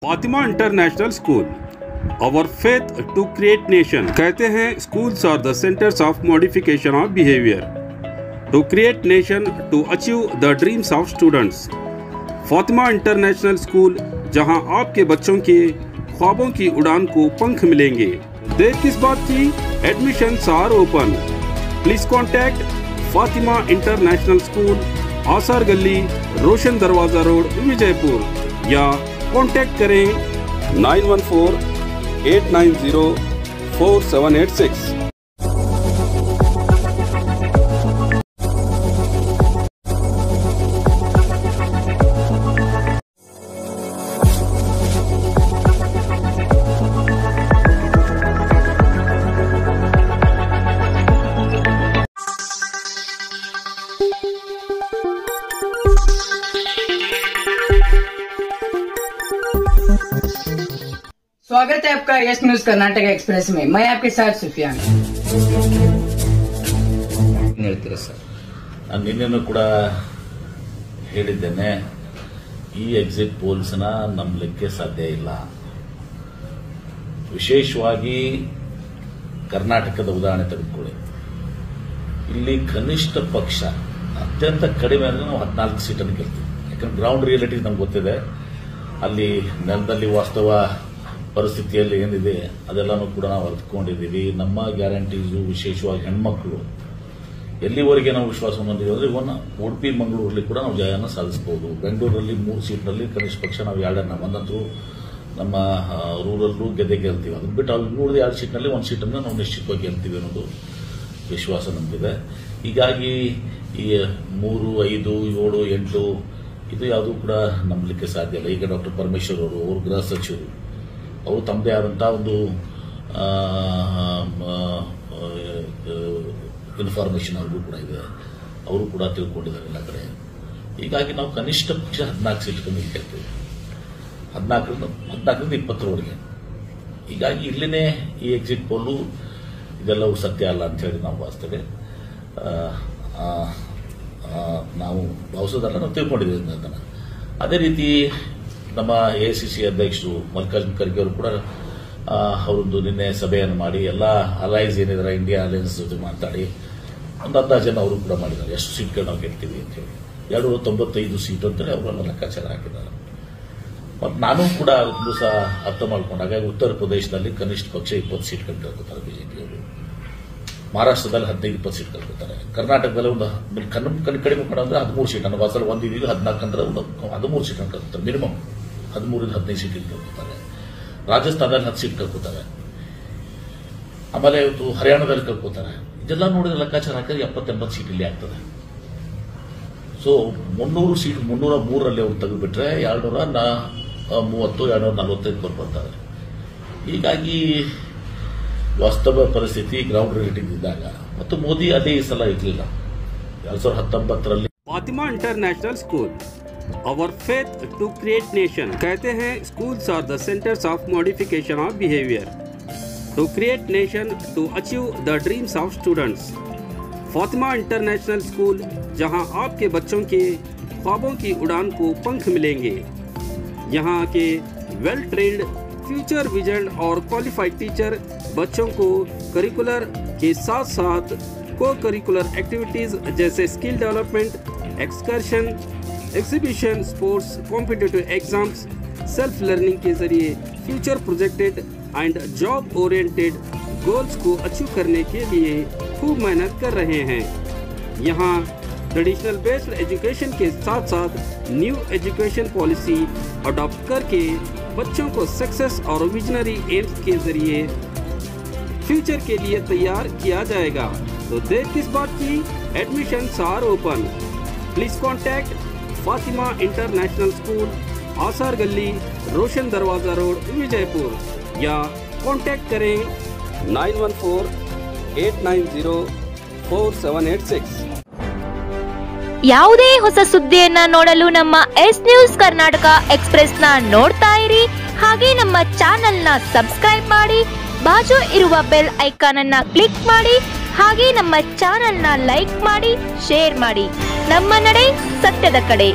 Fatima international school, our faith to create nation. कहते हैं schools are the centres of modification of behaviour to create nation to achieve the dreams of students. Fatima international school, जहां आपके बच्चों के ख्वाबों की उड़ान को पंख मिलेंगे। देर किस बात की, admissions are open. Please contact Fatima international school, Asar Gali, रोशन दरवाजा रोड, विजयपुर, या कॉन्टैक्ट करें 9148904786। स्वागत है आपका यस न्यूज कर्नाटक एक्सप्रेस में। मैं आपके साथ सुफियान। ಹೇಳ್ತೀರಾ ಸರ್, ನಾನು ನಿನ್ನೆನೂ ಕೂಡ ಹೇಳಿದ್ದೇನೆ, ಈ ಎಕ್ಸಿಟ್ ಪೋಲ್ಸ್ನ ನಂಬಲಿಕ್ಕೆ ಸಾಧ್ಯ ಇಲ್ಲ. ವಿಶೇಷವಾಗಿ ಕರ್ನಾಟಕದ ಉದಾಹರಣೆ ತೆಗೆದುಕೊಳ್ಳಿ. ಇಲ್ಲಿ ಕನಿಷ್ಠ ಪಕ್ಷ ಅತ್ಯಂತ ಕಡಿಮೆ ಅಂದರೆ ನಾವು 14 ಸೀಟನ್ನು ಗೆಲ್ತೀವಿ. ಯಾಕಂದ್ರೆ ಗ್ರೌಂಡ್ ರಿಯಾಲಿಟಿ ನಮ್ಗೆ ಗೊತ್ತಿದೆ. ಅಲ್ಲಿ ನೆಲದಲ್ಲಿ ವಾಸ್ತವ ಪರಿಸ್ಥಿತಿಯಲ್ಲಿ ಏನಿದೆ ಅದೆಲ್ಲನೂ ಕೂಡ ನಾವು ಅರ್ಥಕೊಂಡಿದ್ದೀವಿ. ನಮ್ಮ ಗ್ಯಾರಂಟೀಸು, ವಿಶೇಷವಾಗಿ ಹೆಣ್ಮಕ್ಳು ಎಲ್ಲಿವರೆಗೆ ನಾವು ವಿಶ್ವಾಸವನ್ನು ಹೊಂದಿದ್ದೀವಿ ಅಂದರೆ ಇವನ್ನ ಉಡುಪಿ ಮಂಗಳೂರಲ್ಲಿ ಕೂಡ ನಾವು ಜಯವನ್ನು ಸಾಧಿಸಬಹುದು. ಬೆಂಗಳೂರಲ್ಲಿ 3 ಸೀಟ್ನಲ್ಲಿ ಕನಿಷ್ಠ ಪಕ್ಷ ನಾವು 2 ಒಂದಂತೂ ನಮ್ಮ ರೂರಲ್ಲೂ ಗೆಲ್ತೀವಿ. ಅದನ್ನು ಬಿಟ್ಟು ಅಲ್ಲಿ 2 ಸೀಟ್ನಲ್ಲಿ 1 ಸೀಟನ್ನು ನಾವು ನಿಶ್ಚಿತವಾಗಿ ಗೆಲ್ತೀವಿ ಅನ್ನೋದು ವಿಶ್ವಾಸ ನಮಗಿದೆ. ಹೀಗಾಗಿ ಈ 3, 5, 7, 8 ಇದು ಯಾವುದೂ ಕೂಡ ನಂಬಲಿಕ್ಕೆ ಸಾಧ್ಯ ಇಲ್ಲ. ಈಗ ಡಾಕ್ಟರ್ ಪರಮೇಶ್ವರ್ ಅವರು ಗೃಹ ಸಚಿವರು, ಅವರು ತಮ್ಮದೇ ಆದಂತಹ ಒಂದು ಇನ್ಫಾರ್ಮೇಶನ್ ಅವ್ರಿಗೂ ಕೂಡ ಇದೆ. ಅವರು ಕೂಡ ತಿಳ್ಕೊಂಡಿದ್ದಾರೆ ಎಲ್ಲ ಕಡೆ. ಹೀಗಾಗಿ ನಾವು ಕನಿಷ್ಠ ಪಕ್ಷ 14 ಸೀಟ್ಗಳನ್ನು ಗೆಲ್ತೀವಿ, 14ರಿಂದ 20ರವರೆಗೆ. ಹೀಗಾಗಿ ಇಲ್ಲಿನೇ ಈ ಎಕ್ಸಿಟ್ ಪೋಲು ಇದೆಲ್ಲವೂ ಸತ್ಯ ಅಲ್ಲ ಅಂತ ಹೇಳಿ ನಾವು ಭಾವಿಸ್ತೇವೆ. ನಾವು ಭಾವಿಸೋದಲ್ಲ, ನಾವು ತಿಳ್ಕೊಂಡಿದ್ದೇವೆ ಅದನ್ನು. ಅದೇ ರೀತಿ ನಮ್ಮ ಎಐಸಿಸಿ ಅಧ್ಯಕ್ಷರು ಮಲ್ಲಿಕಾರ್ಜುನ ಖರ್ಗೆ ಅವರು ಕೂಡ ಅವರೊಂದು ನಿನ್ನೆ ಸಭೆಯನ್ನು ಮಾಡಿ ಎಲ್ಲ ಅಲೈನ್ಸ್ ಏನಿದ್ದಾರೆ ಇಂಡಿಯಾ ಅಲೈನ್ಸ್ ಜೊತೆ ಮಾತಾಡಿ ಒಂದು ಅಂದಾಜನ್ನು ಅವರು ಕೂಡ ಮಾಡಿದ್ದಾರೆ, ಎಷ್ಟು ಸೀಟ್ಗಳು ನಾವು ಗೆಲ್ತೀವಿ ಅಂತ ಹೇಳಿ. 295 ಸೀಟು ಅಂತೇಳಿ ಅವರೆಲ್ಲ ಲೆಕ್ಕಾಚಾರ ಹಾಕಿದ್ದಾರೆ. ಮತ್ತು ನಾನು ಕೂಡ ಒಂದು ಸಹ ಅರ್ಥ ಮಾಡ್ಕೊಂಡಾಗ ಉತ್ತರ ಪ್ರದೇಶದಲ್ಲಿ ಕನಿಷ್ಠ ಪಕ್ಷ 20 ಸೀಟ್ಗಳು ಕಳ್ಕೊತಾರೆ ಬಿಜೆಪಿಯವರು, ಮಹಾರಾಷ್ಟ್ರದಲ್ಲಿ 15-20 ಸೀಟ್ ಕಳ್ಕೊತಾರೆ, ಕರ್ನಾಟಕದಲ್ಲಿ ಒಂದು ಕಡಿಮೆ ಮಾಡೋದ್ರೆ 13 ಸೀಟ್, ಅನ್ನೋ ವಾಸಲ್ಲಿ 1 14 ಅಂದ್ರೆ 13 ಸೀಟ್ ಕಳ್ಕೊತಾರೆ. ಮಿನಿಮಮ್ 13-15 ಸೀಟ್ ಕಳ್ಕೊತಾರೆ. ರಾಜಸ್ಥಾನದಲ್ಲಿ 10 ಸೀಟ್ ಕಳ್ಕೊತಾರೆ. ಆಮೇಲೆ ಇವತ್ತು ಹರಿಯಾಣದಲ್ಲಿ ಕಳ್ಕೊತಾರೆ. ಇದೆಲ್ಲ ನೋಡಿದ್ರೆ ಲೆಕ್ಕಾಚಾರ ಹಾಕಿದ್ರೆ 70-80 ಸೀಟ್ ಇಲ್ಲಿ ಆಗ್ತದೆ. ಸೊ 300 ಸೀಟ್ 303ರಲ್ಲಿ ಅವ್ರು ತೆಗೆದುಬಿಟ್ರೆ 230-245 ಬರ್ತಾರೆ. ಹೀಗಾಗಿ ವಾಸ್ತವ ಪರಿಸ್ಥಿತಿ ಗ್ರೌಂಡ್ ರಿಯಾಲಿಟಿ ಇದ್ದಾಗ, ಮತ್ತು ಮೋದಿ ಅದೇ ಈ ಸಲ ಇರಲಿಲ್ಲ 2019ರಲ್ಲಿ. Fatima international school, our faith to create nation. कहते हैं schools are the centres of modification of behaviour to create nation to achieve the dreams of students. Fatima international school, जहां आपके बच्चों के ख्वाबों की उड़ान को पंख मिलेंगे। यहां के वेल ट्रेन्ड, फ्यूचर विजन और क्वालिफाइड टीचर बच्चों को करिकुलर के साथ साथ को करिकुलर एक्टिविटीज जैसे skill development, excursion, exhibition, sports, competitive exams, self learning के जरिए future projected and job oriented goals को अचीव करने के लिए खूब मेहनत कर रहे हैं। यहाँ ट्रेडिशनल बेस्ड एजुकेशन के साथ साथ न्यू एजुकेशन पॉलिसी अडॉप्ट करके बच्चों को सक्सेस और विजनरी एम्स के जरिए फ्यूचर के लिए तैयार किया जाएगा। तो देर किस बात की, admissions are open. Please contact Fatima international school, Asar Gali, रोशन दरवाजा रोड, विजयपुर, या कॉन्टैक्ट करें 9148904786। ಯಾವುದೇ ಹೊಸ ಸುದ್ದಿಯನ್ನ ನೋಡಲು ನಮ್ಮ ಎಸ್ ನ್ಯೂಸ್ ಕರ್ನಾಟಕ ಎಕ್ಸ್ಪ್ರೆಸ್ ನ ನೋಡ್ತಾ ಇರಿ. ಹಾಗೆ ನಮ್ಮ ಚಾನೆಲ್ ನ ಸಬ್ಸ್ಕ್ರೈಬ್ ಮಾಡಿ, ಬಾಜು ಇರುವ ಬೆಲ್ ಐಕಾನ್ ಅನ್ನ ಕ್ಲಿಕ್ ಮಾಡಿ. ಹಾಗೆ ನಮ್ಮ ಚಾನೆಲ್ ನ ಲೈಕ್ ಮಾಡಿ, ಶೇರ್ ಮಾಡಿ. ನಮ್ಮ ನಡೆ ಸತ್ಯದ ಕಡೆ.